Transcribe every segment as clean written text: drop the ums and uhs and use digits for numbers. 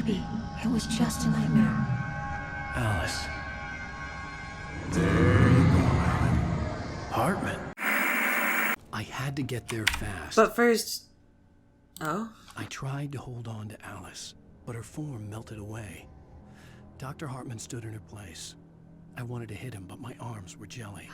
Maybe it was just a nightmare. Alice. There you go, Alan. Hartman. I had to get there fast. But first... Oh? I tried to hold on to Alice, but her form melted away. Dr. Hartman stood in her place. I wanted to hit him, but my arms were jelly.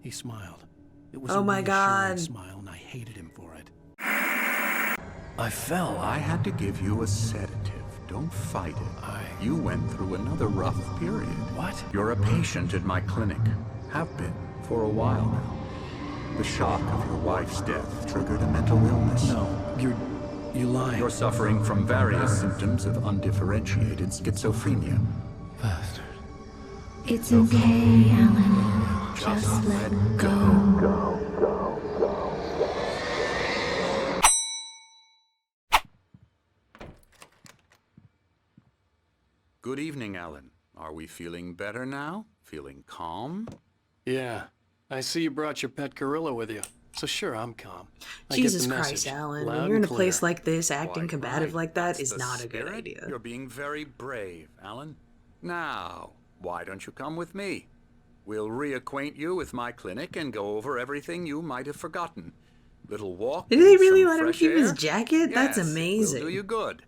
He smiled. It was Oh a my reassuring God. smile, and I hated him for it. I fell. I had to give you a sedative. Don't fight it. You went through another rough period. What? You're a patient at my clinic. Have been for a while now. The shock of your wife's death triggered a mental illness. No, you lying. You're suffering from various symptoms of undifferentiated schizophrenia. Bastard. It's okay, Alan. Just let go. Good evening, Alan. Are we feeling better now? Feeling calm? Yeah. I see you brought your pet gorilla with you. So sure, I'm calm. I get Jesus the Christ, message. Alan. Loud When you're in a and place clear. like this, acting Quite combative right. like that That's is the not a good spirit. idea. You're being very brave, Alan. Now, why don't you come with me? We'll reacquaint you with my clinic and go over everything you might have forgotten. Little walk. Did they and really some let him fresh keep his air? jacket? That's Yes, amazing. Will do you good.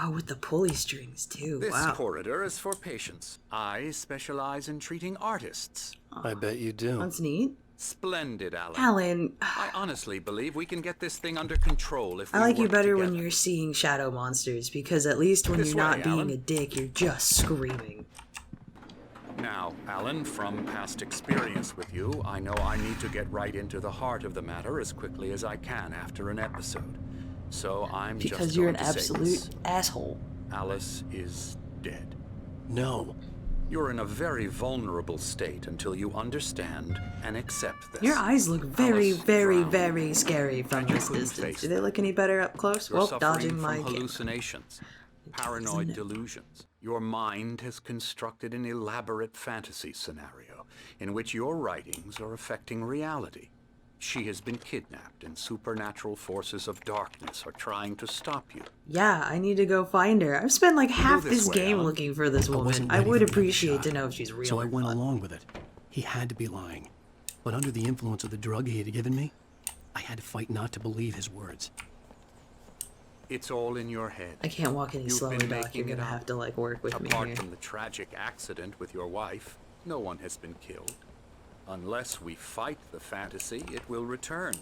Oh, with the pulley strings, too. This Wow. corridor is for patients. I specialize in treating artists. I bet you do. That's neat. Splendid, Alan. Alan, I honestly believe we can get this thing under control if we I like you work better when together. you're seeing shadow monsters, because at least when This you're not way, being Alan. a dick, you're just screaming. Now, Alan, from past experience with you, I know I need to get right into the heart of the matter as quickly as I can after an episode. So I'm Because just you're going an to say absolute this. asshole. Alice is dead. No. You're in a very vulnerable state until you understand and accept this. Your eyes look very, Alice very, drowned. very scary from And you this couldn't distance. face Do they look any better up close? You're Well, suffering dodging from my camera. hallucinations, paranoid delusions. Your mind has constructed an elaborate fantasy scenario in which your writings are affecting reality. She has been kidnapped, and supernatural forces of darkness are trying to stop you. Yeah, I need to go find her. I've spent like half this this way, game Alan. looking for this woman. wasn't I ready would for another appreciate shot. to know if she's real So I or went not. along with it. He had to be lying. But under the influence of the drug he had given me, I had to fight not to believe his words. It's all in your head. I can't walk any You've slower, been Doc. making You're it gonna up. have to like work with me Apart here. from the tragic accident with your wife, no one has been killed. Unless we fight the fantasy, it will return.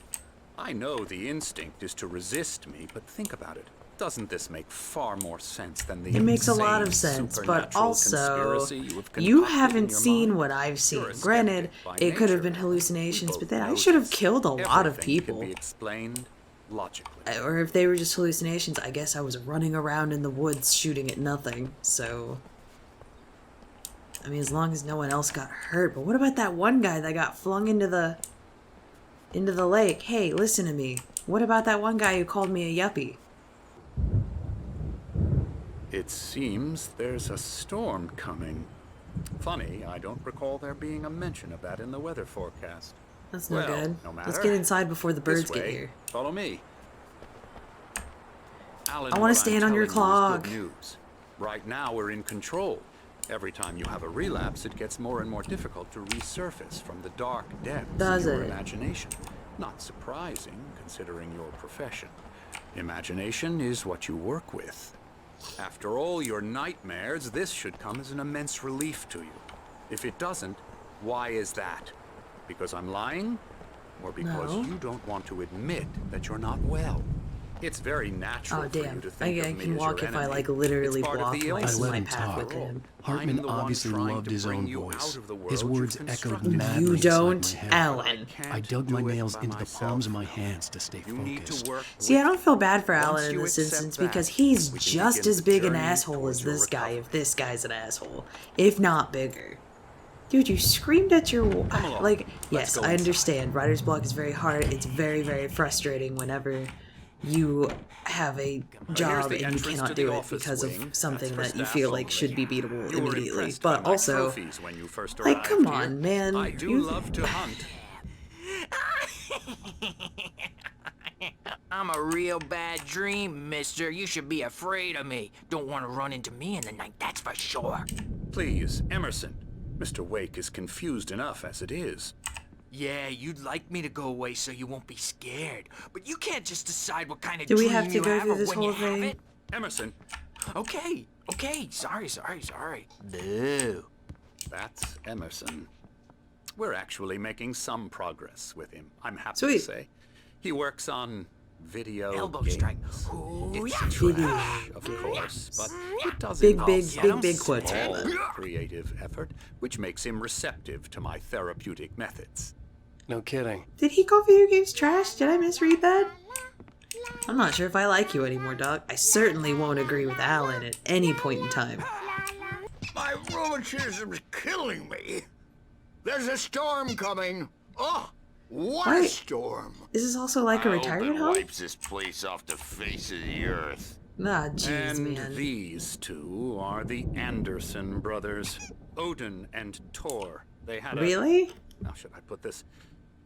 I know the instinct is to resist me, but think about it. Doesn't this make far more sense than the It makes a lot of insane sense, but supernatural also conspiracy you have you concocted in haven't your seen mind? what I've seen. You're a Granted, skeptic by it could have nature. been hallucinations, We but both then I know should have this. killed a lot of Everything people. can be explained logically. Or if they were just hallucinations, I guess I was running around in the woods shooting at nothing, so... I mean, as long as no one else got hurt. But what about that one guy that got flung into the lake? Hey, listen to me. What about that one guy who called me a yuppie? It seems there's a storm coming. Funny, I don't recall there being a mention of that in the weather forecast. That's no Well, good. no Let's matter. get inside before the birds This get way. here. Follow me. Alan, I wanna what I'm stand on your telling you is clock. good news. Right now we're in control. Every time you have a relapse, it gets more and more difficult to resurface from the dark depths Does of your it? imagination. Not surprising, considering your profession. Imagination is what you work with. After all your nightmares, this should come as an immense relief to you. If it doesn't, why is that? Because I'm lying? Or because No. you don't want to admit that you're not well? It's very natural Oh, for you damn. to think I of me can as walk your if I, enemy. like, literally It's part of block the my- illness. I let him path talk. with him. Hartman I'm the one obviously trying loved to his bring own you voice. out of the His world words you've echoed constructed. madly You inside don't, my head. Alan. I dug my do it nails by into the myself. palms of my hands to stay You need focused. to work See, I with don't feel bad for Once Alan in you this accept instance that, because he's we can just begin as the big an journey asshole towards as your this guy recovery. if this guy's an asshole. If not bigger. Dude, you screamed at your... along. Like, Let's yes, go I inside. understand. Writer's block is very hard. It's very, very frustrating whenever you have a job the and you entrance cannot to the do it office because wing. of something That's for that you staff feel like only. should be beatable You were immediately. impressed by But my also, trophies when you first like, come arrived on, here. man. I do You- love to hunt. I'm a real bad dream, mister. You should be afraid of me. Don't want to run into me in the night, that's for sure. Please, Emerson. Mr. Wake is confused enough as it is. Yeah, you'd like me to go away so you won't be scared. But you can't just decide what kind of Do we dream have to you go have through or this when you whole have thing? it. Emerson, Okay. Sorry. Boo. that's Emerson. We're actually making some progress with him, I'm happy Sweet. to say. He works on video Elbow games. strike. Ooh, It's yeah. trash, of course, but it does Big, involve big quotes small for that. creative effort, which makes him receptive to my therapeutic methods. No kidding. Did he call video games trash? Did I misread that? I'm not sure if I like you anymore, Doc. I certainly won't agree with Alan at any point in time. My rheumatism's killing me. There's a storm coming. Oh, what a Wait. storm. Is this also like a retirement home? Wipes this place off the face of the earth. Ah, jeez, And man. these two are the Anderson brothers, Odin and Tor. They had Really? how should I put this?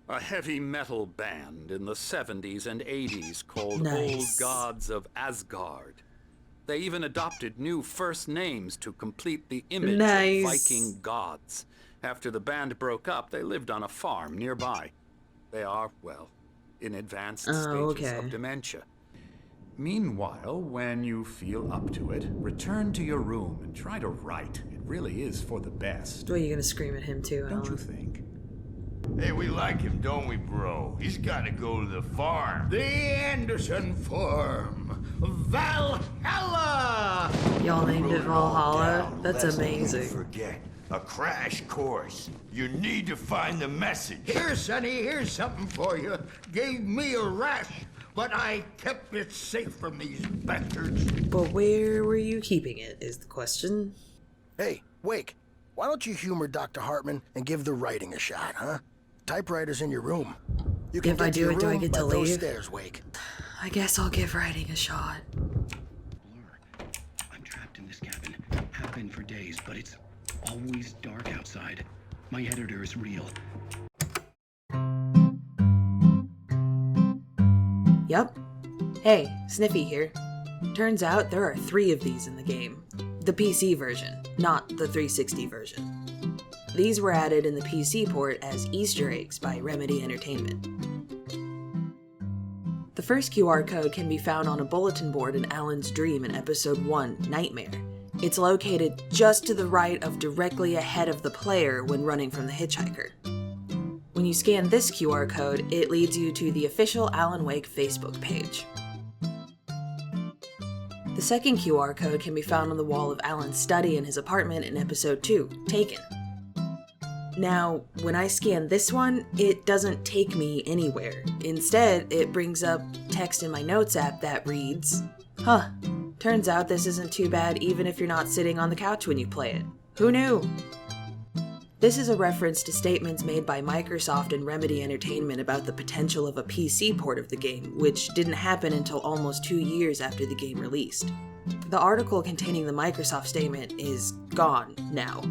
A heavy metal band in the 70s and 80s called Old Nice. Gods of Asgard. They even adopted new first names to complete the image Nice. of Viking gods. After the band broke up, they lived on a farm nearby. They are, well, in advanced stages okay. of dementia. Meanwhile, when you feel up to it, return to your room and try to write. It really is for the best. What are you gonna scream at him too, Don't you Alan? think? Hey, we like him, don't we, bro? He's got to go to the farm. The Anderson Farm. Valhalla! Y'all named it Valhalla? Down, That's lest you amazing. Forget. A crash course. You need to find the message. Here, Sonny, here's something for you. Gave me a rash, but I kept it safe from these bastards. But where were you keeping it, is the question. Hey, Wake, why don't you humor Dr. Hartman and give the writing a shot, huh? Typewriter's in your room. You can If get I to do your it, do I room get by to those leave? stairs, Wake. I guess I'll give writing a shot. Blur. I'm trapped in this cabin. Have been for days, but it's always dark outside. My editor is real. Yep. Hey, Sniffy here. Turns out there are 3 of these in the game. The PC version, not the 360 version. These were added in the PC port as Easter eggs by Remedy Entertainment. The first QR code can be found on a bulletin board in Alan's dream in Episode 1, Nightmare. It's located just to the right of directly ahead of the player when running from the hitchhiker. When you scan this QR code, it leads you to the official Alan Wake Facebook page. The second QR code can be found on the wall of Alan's study in his apartment in Episode 2, Taken. Now, when I scan this one, it doesn't take me anywhere. Instead, it brings up text in my Notes app that reads, "Huh, turns out this isn't too bad even if you're not sitting on the couch when you play it. Who knew?" This is a reference to statements made by Microsoft and Remedy Entertainment about the potential of a PC port of the game, which didn't happen until almost 2 years after the game released. The article containing the Microsoft statement is gone now,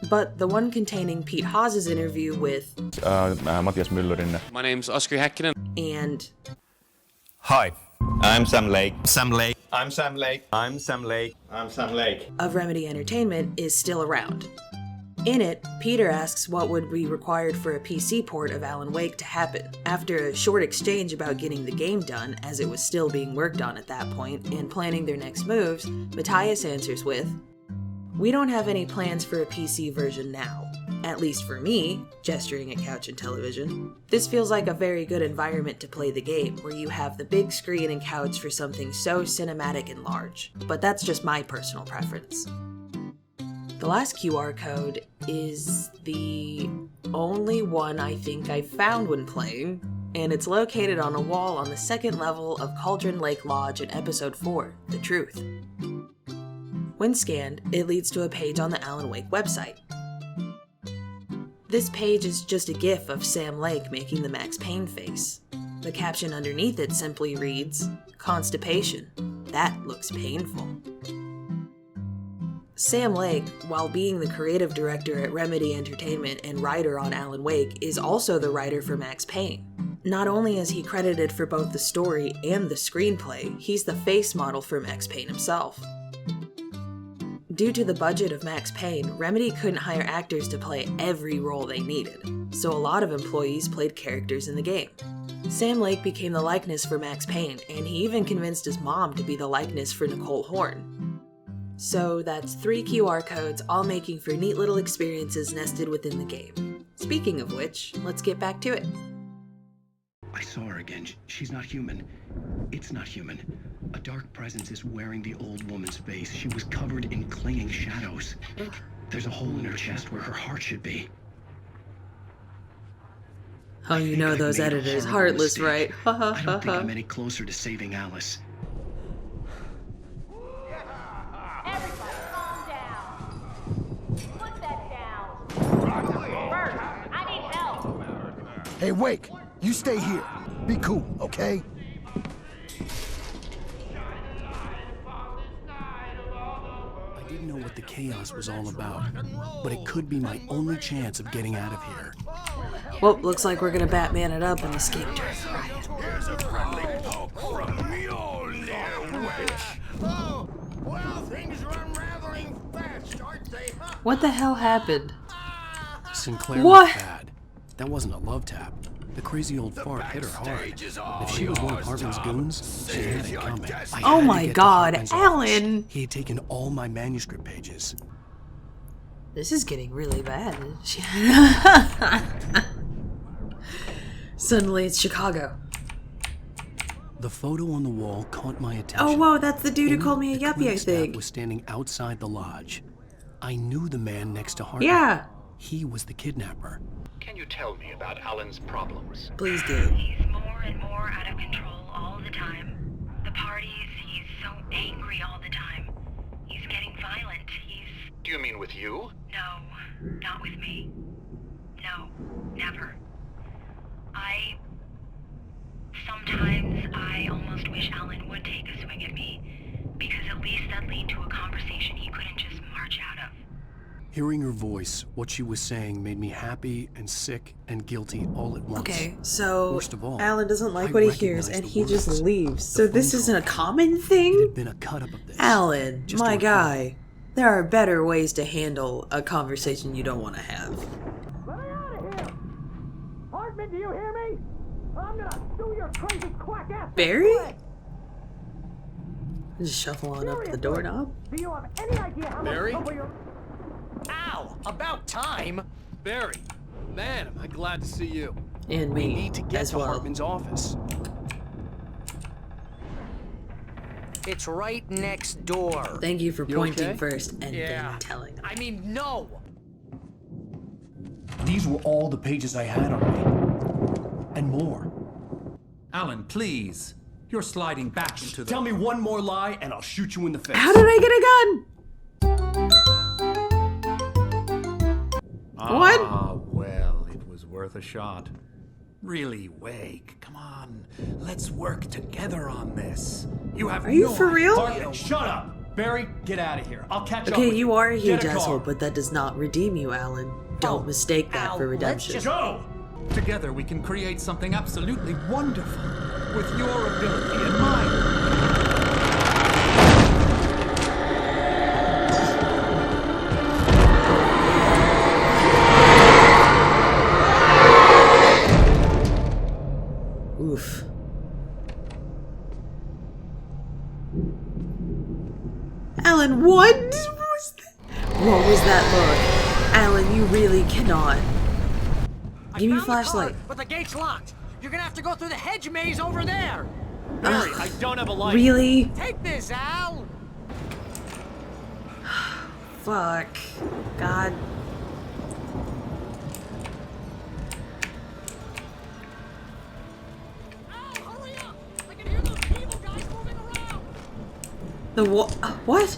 but the one containing Pete Haas's interview with Matias Myllyrin. My name's Oskar Häkkinen. and Hi, I'm Sam Lake. Sam Lake. I'm Sam Lake. I'm Sam Lake. I'm Sam Lake. of Remedy Entertainment is still around. In it, Peter asks what would be required for a PC port of Alan Wake to happen. After a short exchange about getting the game done, as it was still being worked on at that point, and planning their next moves, Matthias answers with, "We don't have any plans for a PC version now. At least for me," gesturing at couch and television. "This feels like a very good environment to play the game, where you have the big screen and couch for something so cinematic and large. But that's just my personal preference." The last QR code is the only one I think I found when playing, and it's located on a wall on the second level of Cauldron Lake Lodge in Episode 4, The Truth. When scanned, it leads to a page on the Alan Wake website. This page is just a gif of Sam Lake making the Max Payne face. The caption underneath it simply reads, "Constipation. That looks painful." Sam Lake, while being the creative director at Remedy Entertainment and writer on Alan Wake, is also the writer for Max Payne. Not only is he credited for both the story and the screenplay, he's the face model for Max Payne himself. Due to the budget of Max Payne, Remedy couldn't hire actors to play every role they needed, so a lot of employees played characters in the game. Sam Lake became the likeness for Max Payne, and he even convinced his mom to be the likeness for Nicole Horn. So that's 3 QR codes, all making for neat little experiences nested within the game. Speaking of which, let's get back to it. I saw her again. She's not human. It's not human. A dark presence is wearing the old woman's face. She was covered in clinging shadows. There's a hole in her chest where her heart should be. Oh, you know those editors, heartless, right? I don't think I'm any closer to saving Alice. Everybody, calm down. Put that down. Bert, I need help. Hey, Wake, you stay here. Be cool, okay? I didn't know what the chaos was all about, but it could be my only chance of getting out of here. Well, looks like we're gonna Batman it up and escape during the riot. Here's a friendly poke from Mjolnir, witch. Oh, well, things are unraveling fast, aren't they? What the hell happened? Sinclair What? was bad. That wasn't a love tap. The crazy old fart hit her hard. If she was one of Hartman's goons, she had it coming. I Oh had to my get to God, Hartman's office. Alan! He had taken all my manuscript pages. This is getting really bad. Suddenly it's Chicago. The photo on the wall caught my attention. Oh, whoa, that's the dude who In called me a the yuppie, I clinic staff think. was standing outside the lodge. I knew the man next to Hartman. Yeah. He was the kidnapper. Can you tell me about Alan's problems? Please do. He's more and more out of control all the time. The parties, he's so angry all the time. He's getting violent. Do you mean with you? No, not with me. No, never. Sometimes I almost wish Alan would take a swing at me, because at least that lead to a conversation he couldn't just march out of. Hearing her voice, what she was saying made me happy and sick and guilty all at once. Okay, so Worst of all, Alan doesn't like I what he hears recognized and the he just words. leaves. The So phone this isn't a call. common It thing? had been a cut-up of this. Alan, Just my a guy. There are better ways to handle a conversation you don't want to have. Let me out of here! Hartman, do you hear me? I'm gonna sue your crazy quack ass. Barry? Just shuffle on up to the doorknob. Do you have any idea how Barry? much trouble you're... Ow! About time! Barry, man, am I glad to see you. And We me need to get as to well. Hartman's office. It's right next door. Thank you for You pointing okay? first and Yeah. then telling. I mean, no! These were all the pages I had on me. And more. Alan, please. You're sliding back into the... Tell me one more lie and I'll shoot you in the face. How did I get a gun? What? Ah, well, it was worth a shot. Really, Wake, come on. Let's work together on this. You have Are you no for real? Hartman, shut up! Barry, get out of here. I'll catch up Okay, with you are a Get huge car. asshole, but that does not redeem you, Alan. Don't mistake that Al, for let's redemption. just- Go! Together we can create something absolutely wonderful. With your ability and mine. Oof. Alan, what was that? What was that look? Alan, you really cannot. Give me a flashlight. But the gate's locked. You're gonna have to go through the hedge maze over there. Barry, I don't have a light. Really? Take this, Al. Fuck. God. Al, hurry up! I can hear those evil guys moving around! The what? What?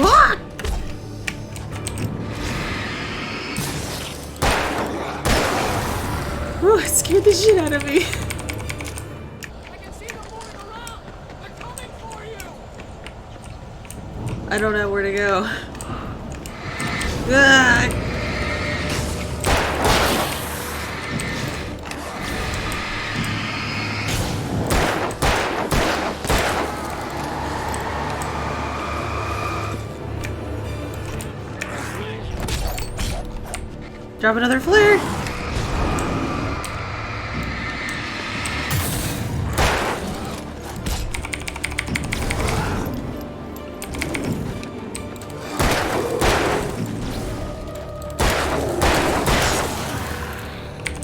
Ah! Oh, it scared the shit out of me. I can see them moving around! They're coming for you! I don't know where to go. Ah! Drop another flare.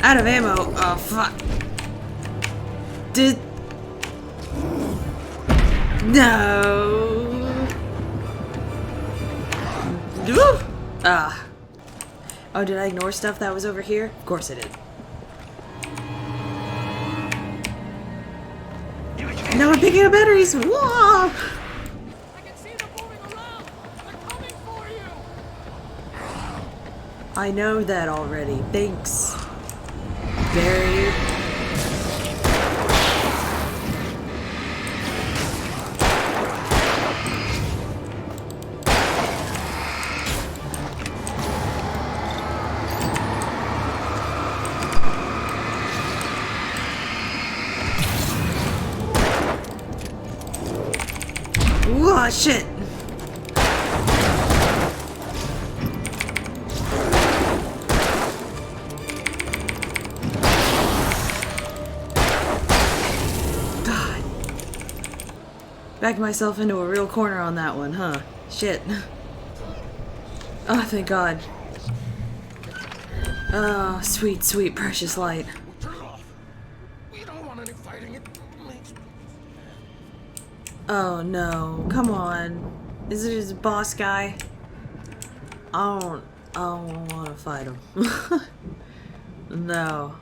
Out of ammo. Oh, fuck. Did... No. Woo! Ah. Oh, did I ignore stuff that was over here? Of course I did. Now I'm picking up batteries. Whoa! I know that already. Thanks, Barry. Whoa, shit. God. Backed myself into a real corner on that one, huh? Shit. Oh, thank God. Oh, sweet, sweet, precious light. Oh no, come on. Is it his boss guy? I don't want to fight him. No.